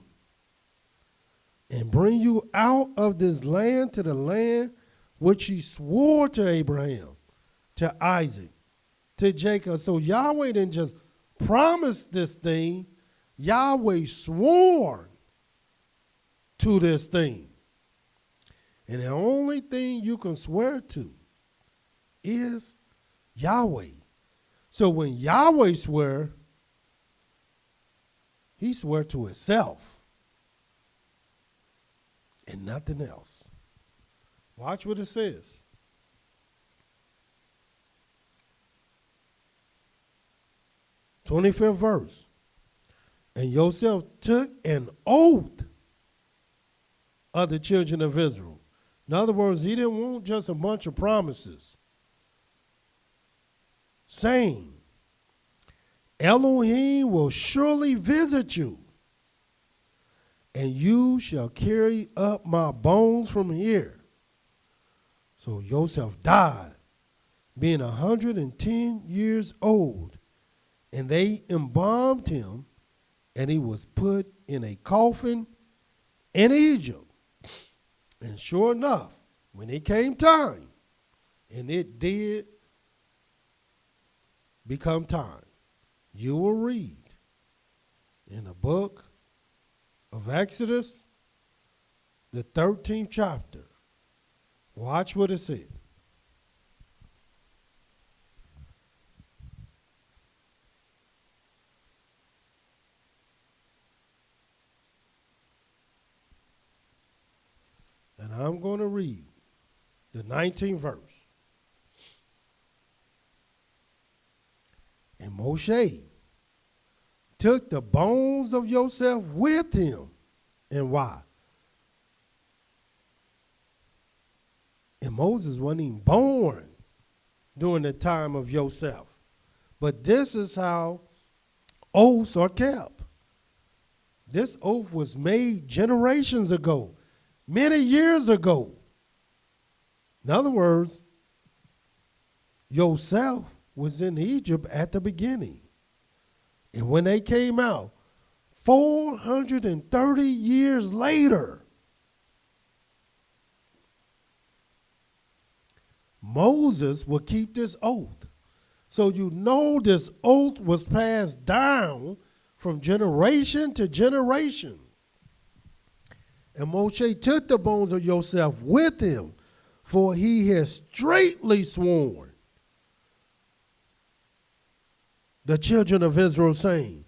and bring you out of this land to the land which he swore to Abraham, to Isaac, to Jacob. So Yahweh didn't just promise this thing. Yahweh swore to this thing. And the only thing you can swear to is Yahweh. So when Yahweh swear, he swear to himself and nothing else. Watch what it says. 25th verse. And Yosef took an oath of the children of Israel. In other words, he didn't want just a bunch of promises. Saying, Elohim will surely visit you, and you shall carry up my bones from here. So Yosef died, being 110 years old, and they embalmed him, and he was put in a coffin in Egypt. And sure enough, when it came time, and it did become time, you will read in the book of Exodus, the 13th chapter. Watch what it says. And I'm going to read the 19th verse. And Moshe took the bones of Yosef with him. And why? And Moses wasn't even born during the time of Yosef. But this is how oaths are kept. This oath was made generations ago, many years ago. In other words, Yosef was in Egypt at the beginning. And when they came out, 430 years later, Moses will keep this oath. So you know this oath was passed down from generation to generation. And Moshe took the bones of Yosef with him, for he has straitly sworn the children of Israel, saying,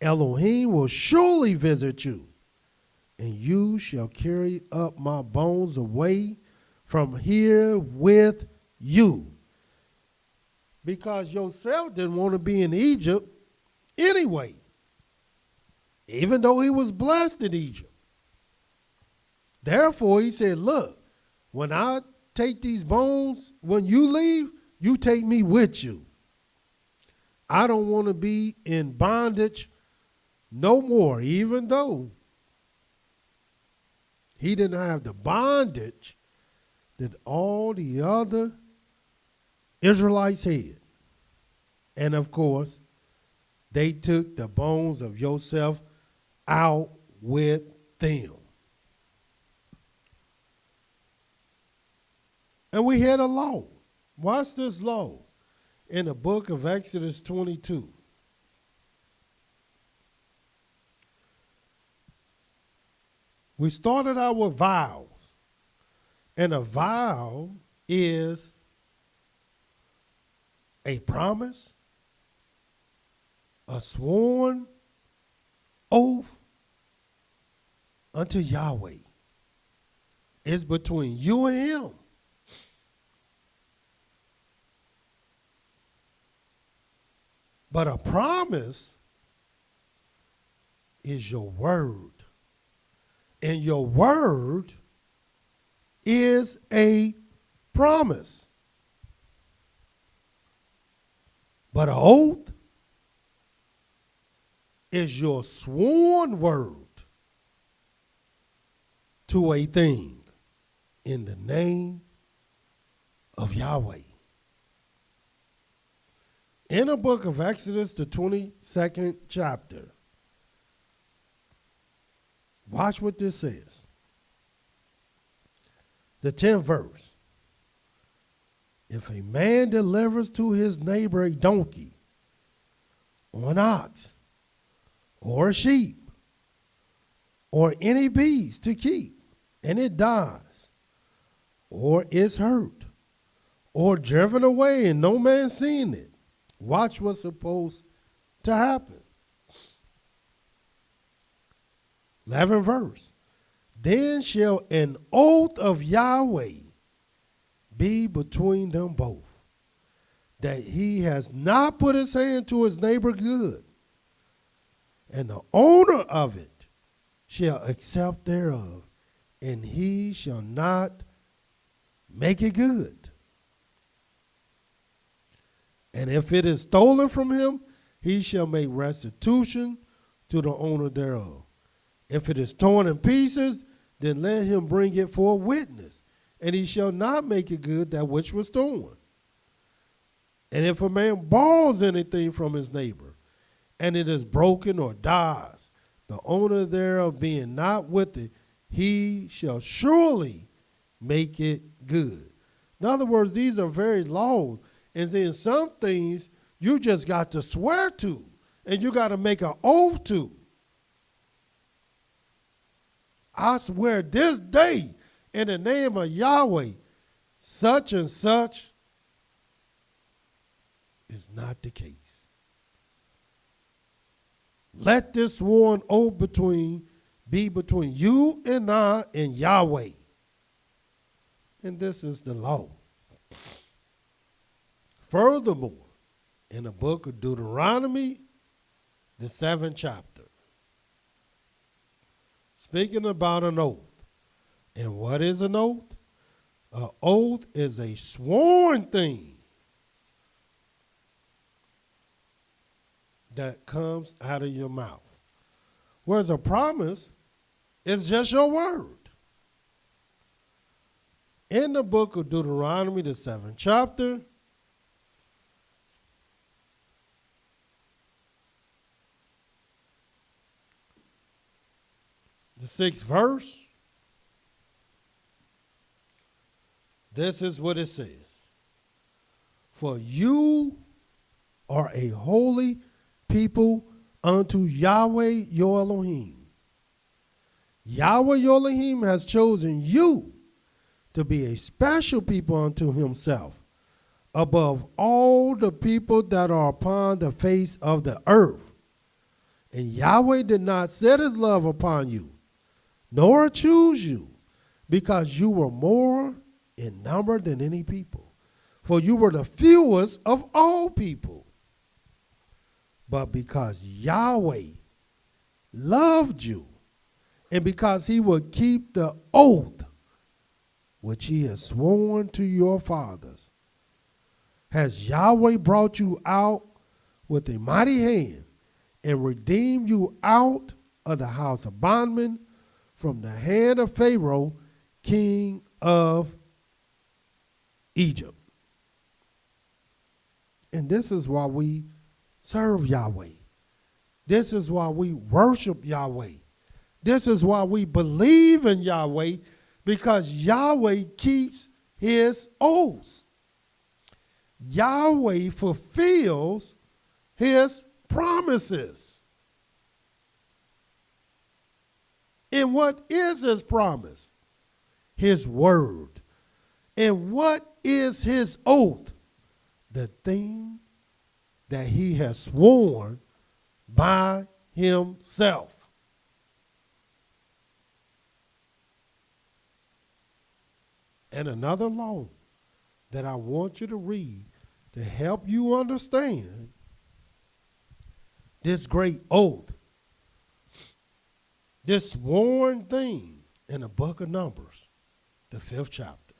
Elohim will surely visit you, and you shall carry up my bones away from here with you. Because Yosef didn't want to be in Egypt anyway, even though he was blessed in Egypt. Therefore, he said, look, when I take these bones, when you leave, you take me with you. I don't want to be in bondage no more, even though he didn't have the bondage that all the other Israelites had. And of course, they took the bones of Yosef out with them. And we had a law. Watch this law in the book of Exodus 22. We started out with vows. And a vow is a promise, a sworn oath unto Yahweh. It's between you and him. But a promise is your word. And your word is a promise. But an oath is your sworn word to a thing in the name of Yahweh. In the book of Exodus, the 22nd chapter, watch what this says. The 10th verse. If a man delivers to his neighbor a donkey, or an ox, or a sheep, or any beast to keep, and it dies, or is hurt, or driven away and no man seen it. Watch what's supposed to happen. 11th verse. Then shall an oath of Yahweh be between them both, that he has not put his hand to his neighbor good, and the owner of it shall accept thereof, and he shall not make it good. And if it is stolen from him, he shall make restitution to the owner thereof. If it is torn in pieces, then let him bring it for a witness, and he shall not make it good that which was torn. And if a man borrows anything from his neighbor, and it is broken or dies, the owner thereof being not with it, he shall surely make it good. In other words, these are very laws. And then some things you just got to swear to, and you got to make an oath to. I swear this day in the name of Yahweh, such and such is not the case. Let this sworn oath be between you and I and Yahweh. And this is the law. Furthermore, in the book of Deuteronomy, the 7th chapter, speaking about an oath. And what is an oath? An oath is a sworn thing that comes out of your mouth. Whereas a promise is just your word. In the book of Deuteronomy, the 7th chapter, the 6th verse, this is what it says. For you are a holy people unto Yahweh your Elohim. Yahweh your Elohim has chosen you to be a special people unto himself, above all the people that are upon the face of the earth. And Yahweh did not set his love upon you, nor choose you, because you were more in number than any people. For you were the fewest of all people. But because Yahweh loved you, and because he would keep the oath which he has sworn to your fathers, has Yahweh brought you out with a mighty hand and redeemed you out of the house of bondmen, from the hand of Pharaoh, king of Egypt. And this is why we serve Yahweh. This is why we worship Yahweh. This is why we believe in Yahweh, because Yahweh keeps his oaths. Yahweh fulfills his promises. And what is his promise? His word. And what is his oath? The thing that he has sworn by himself. And another law that I want you to read to help you understand this great oath, this sworn thing, in the book of Numbers, the 5th chapter.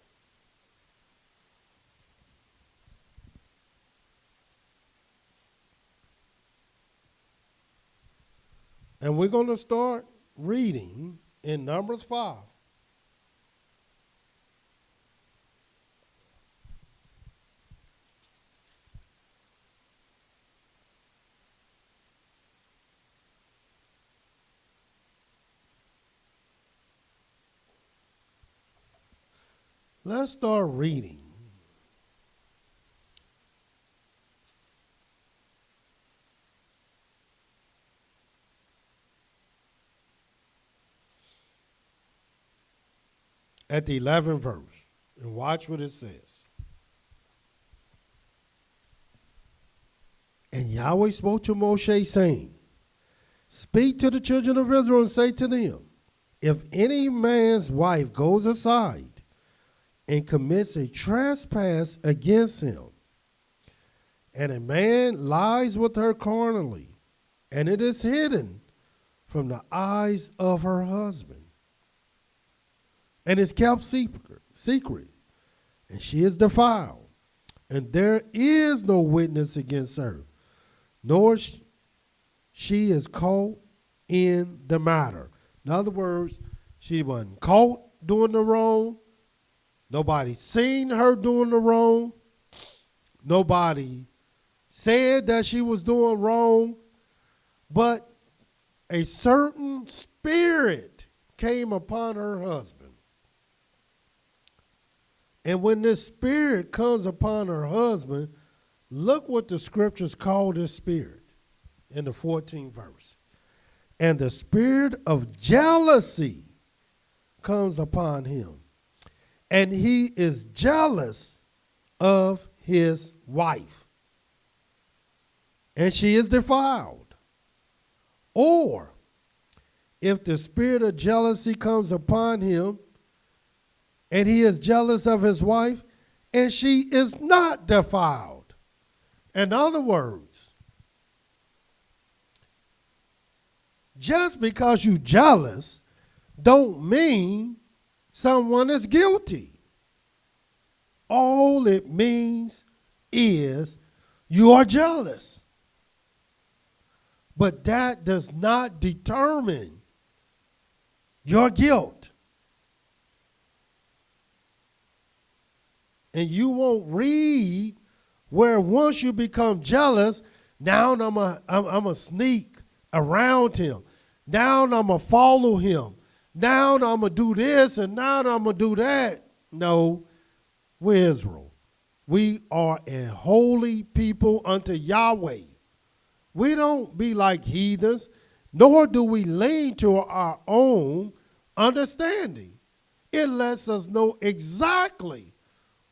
And we're going to start reading in Numbers 5. Let's start reading. At the 11th verse, and watch what it says. And Yahweh spoke to Moshe, saying, speak to the children of Israel and say to them, if any man's wife goes aside and commits a trespass against him, and a man lies with her carnally, and it is hidden from the eyes of her husband, and is kept secret, and she is defiled, and there is no witness against her, nor she is caught in the matter. In other words, she wasn't caught doing the wrong. Nobody seen her doing the wrong. Nobody said that she was doing wrong. But a certain spirit came upon her husband. And when this spirit comes upon her husband, look what the scriptures call this spirit in the 14th verse. And the spirit of jealousy comes upon him, and he is jealous of his wife, and she is defiled. Or if the spirit of jealousy comes upon him, and he is jealous of his wife, and she is not defiled. In other words, just because you're jealous don't mean someone is guilty. All it means is you are jealous. But that does not determine your guilt. And you won't read where once you become jealous, now I'm a sneak around him. Now I'm going to follow him. Now I'm going to do this and now I'm going to do that. No, we're Israel. We are a holy people unto Yahweh. We don't be like heathens, nor do we lean to our own understanding. It lets us know exactly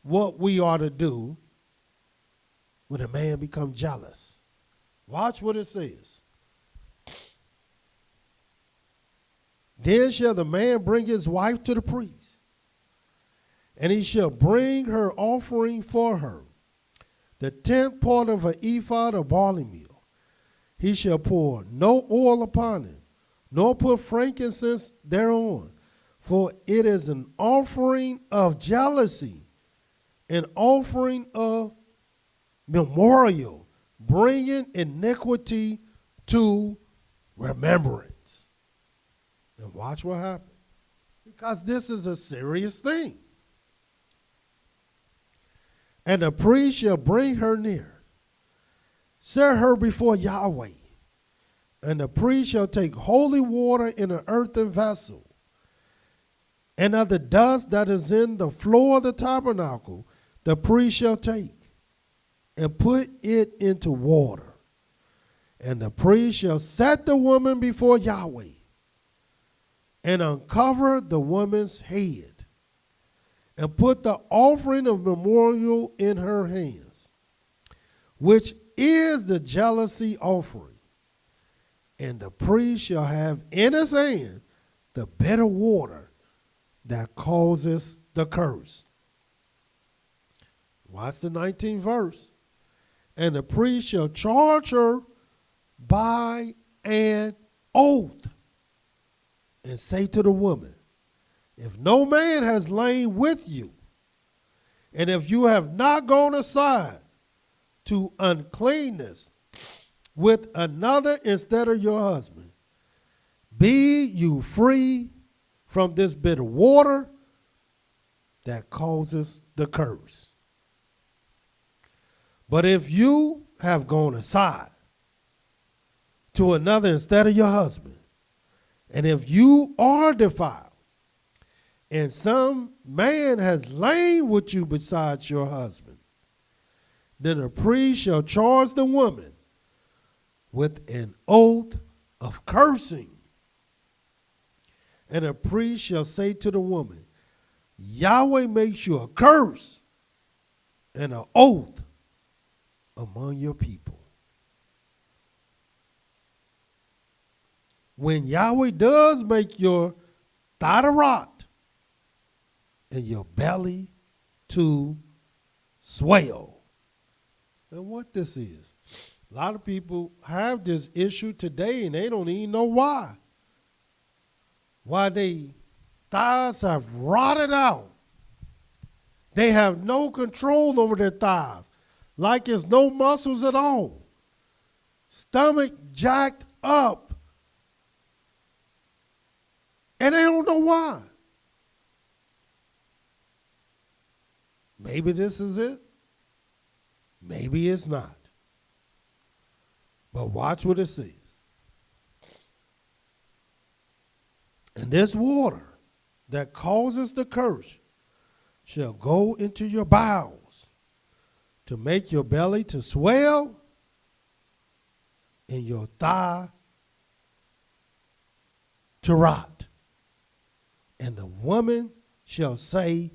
what we are to do when a man becomes jealous. Watch what it says. Then shall the man bring his wife to the priest, and he shall bring her offering for her, the 10th part of an ephah of barley meal. He shall pour no oil upon it, nor put frankincense thereon, for it is an offering of jealousy, an offering of memorial, bringing iniquity to remembrance. And watch what happens. Because this is a serious thing. And the priest shall bring her near, set her before Yahweh. And the priest shall take holy water in an earthen vessel, and of the dust that is in the floor of the tabernacle, the priest shall take, and put it into water. And the priest shall set the woman before Yahweh, and uncover the woman's head, and put the offering of memorial in her hands, which is the jealousy offering. And the priest shall have in his hand the bitter water that causes the curse. Watch the 19th verse. And the priest shall charge her by an oath, and say to the woman, if no man has lain with you, and if you have not gone aside to uncleanness with another instead of your husband, be you free from this bitter water that causes the curse. But if you have gone aside to another instead of your husband, and if you are defiled, and some man has lain with you besides your husband, then the priest shall charge the woman with an oath of cursing. And the priest shall say to the woman, Yahweh makes you a curse and an oath among your people. when Yahweh does make your thigh to rot and your belly to swell. And what this is, a lot of people have this issue today and they don't even know why. Why their thighs have rotted out. They have no control over their thighs, like there's no muscles at all. Stomach jacked up. And they don't know why. Maybe this is it. Maybe it's not. But watch what it says. And this water that causes the curse shall go into your bowels to make your belly to swell and your thigh to rot. And the woman shall say,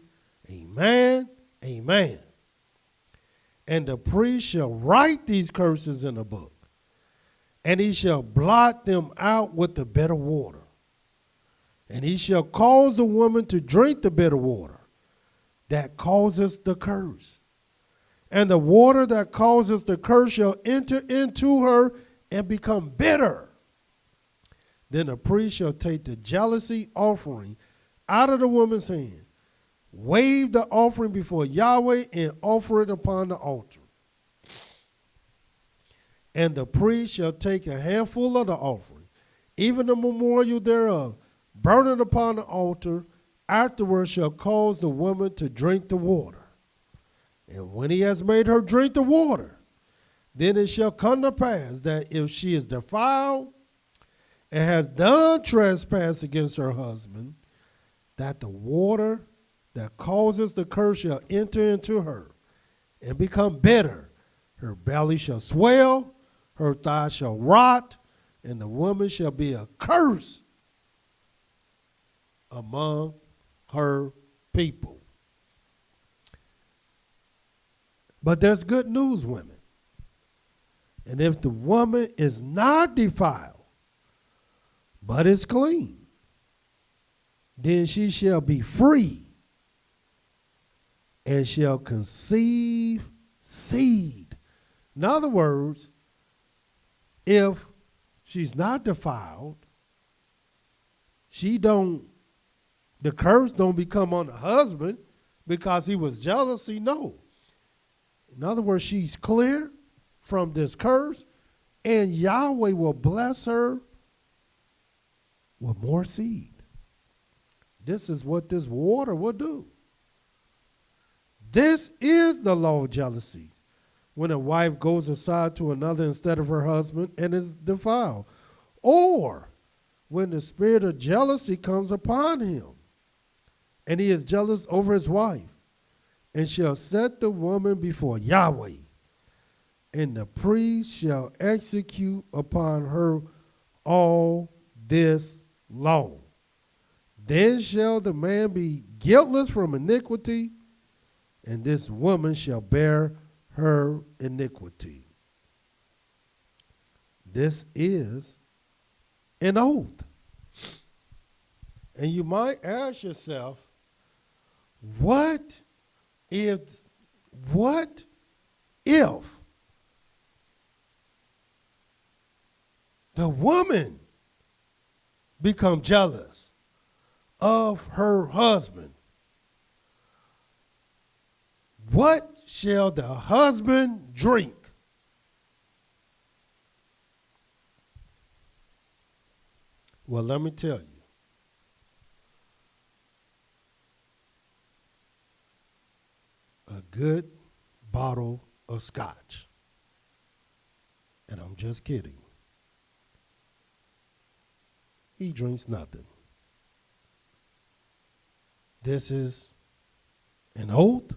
Amen, amen. And the priest shall write these curses in a book, and he shall blot them out with the bitter water. And he shall cause the woman to drink the bitter water that causes the curse. And the water that causes the curse shall enter into her and become bitter. Then the priest shall take the jealousy offering out of the woman's hand, wave the offering before Yahweh, and offer it upon the altar. And the priest shall take a handful of the offering, even the memorial thereof, burn it upon the altar. Afterwards shall cause the woman to drink the water. And when he has made her drink the water, then it shall come to pass that if she is defiled and has done trespass against her husband, that the water that causes the curse shall enter into her and become bitter. Her belly shall swell, her thigh shall rot, and the woman shall be a curse among her people. But there's good news, women. And if the woman is not defiled, but is clean, then she shall be free and shall conceive seed. In other words, if she's not defiled, the curse don't become on the husband because he was jealous. No. In other words, she's clear from this curse, and Yahweh will bless her with more seed. This is what this water will do. This is the law of jealousy, when a wife goes aside to another instead of her husband and is defiled, or when the spirit of jealousy comes upon him and he is jealous over his wife, and shall set the woman before Yahweh, and the priest shall execute upon her all this law. Then shall the man be guiltless from iniquity, and this woman shall bear her iniquity. This is an oath. And you might ask yourself, what if the woman become jealous of her husband? What shall the husband drink? Well, let me tell you. A good bottle of scotch. And I'm just kidding. He drinks nothing. This is an oath.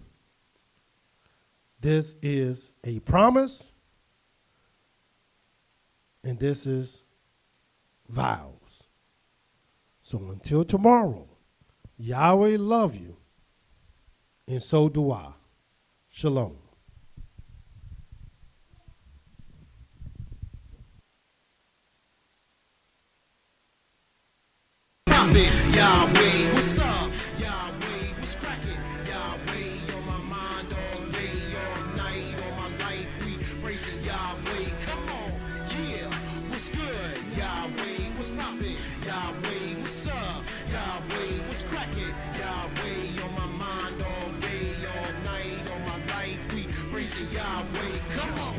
This is a promise. And this is vows. So until tomorrow, Yahweh love you, and so do I. Shalom. praising Yahweh. Come on, yeah, what's good? Yahweh, what's poppin'? Yahweh, what's up? Yahweh, what's crackin'? Yahweh, on my mind all day, all night, all my life, we praising Yahweh. Come on.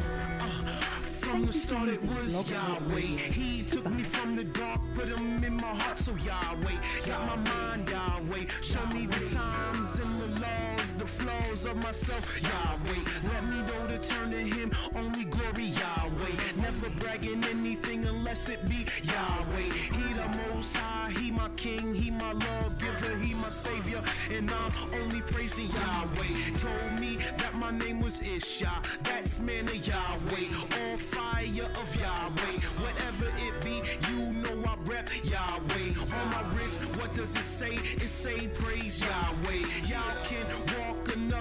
From the start it was Yahweh. He took me from the dark, put him in my heart. So Yahweh, got my mind Yahweh. Show me the times and the laws, the flaws of myself Yahweh. Let me know to turn to him, only glory Yahweh. Never bragging anything unless it be Yahweh. He the most high, he my king, he my lawgiver, he my savior. And I'm only praising Yahweh. Told me that my name was IshiYAH, that's man of Yahweh. All fire of Yahweh, whatever it be, you know I rep Yahweh. On my wrist, what does it say? It say praise Yahweh. Y'all can walk another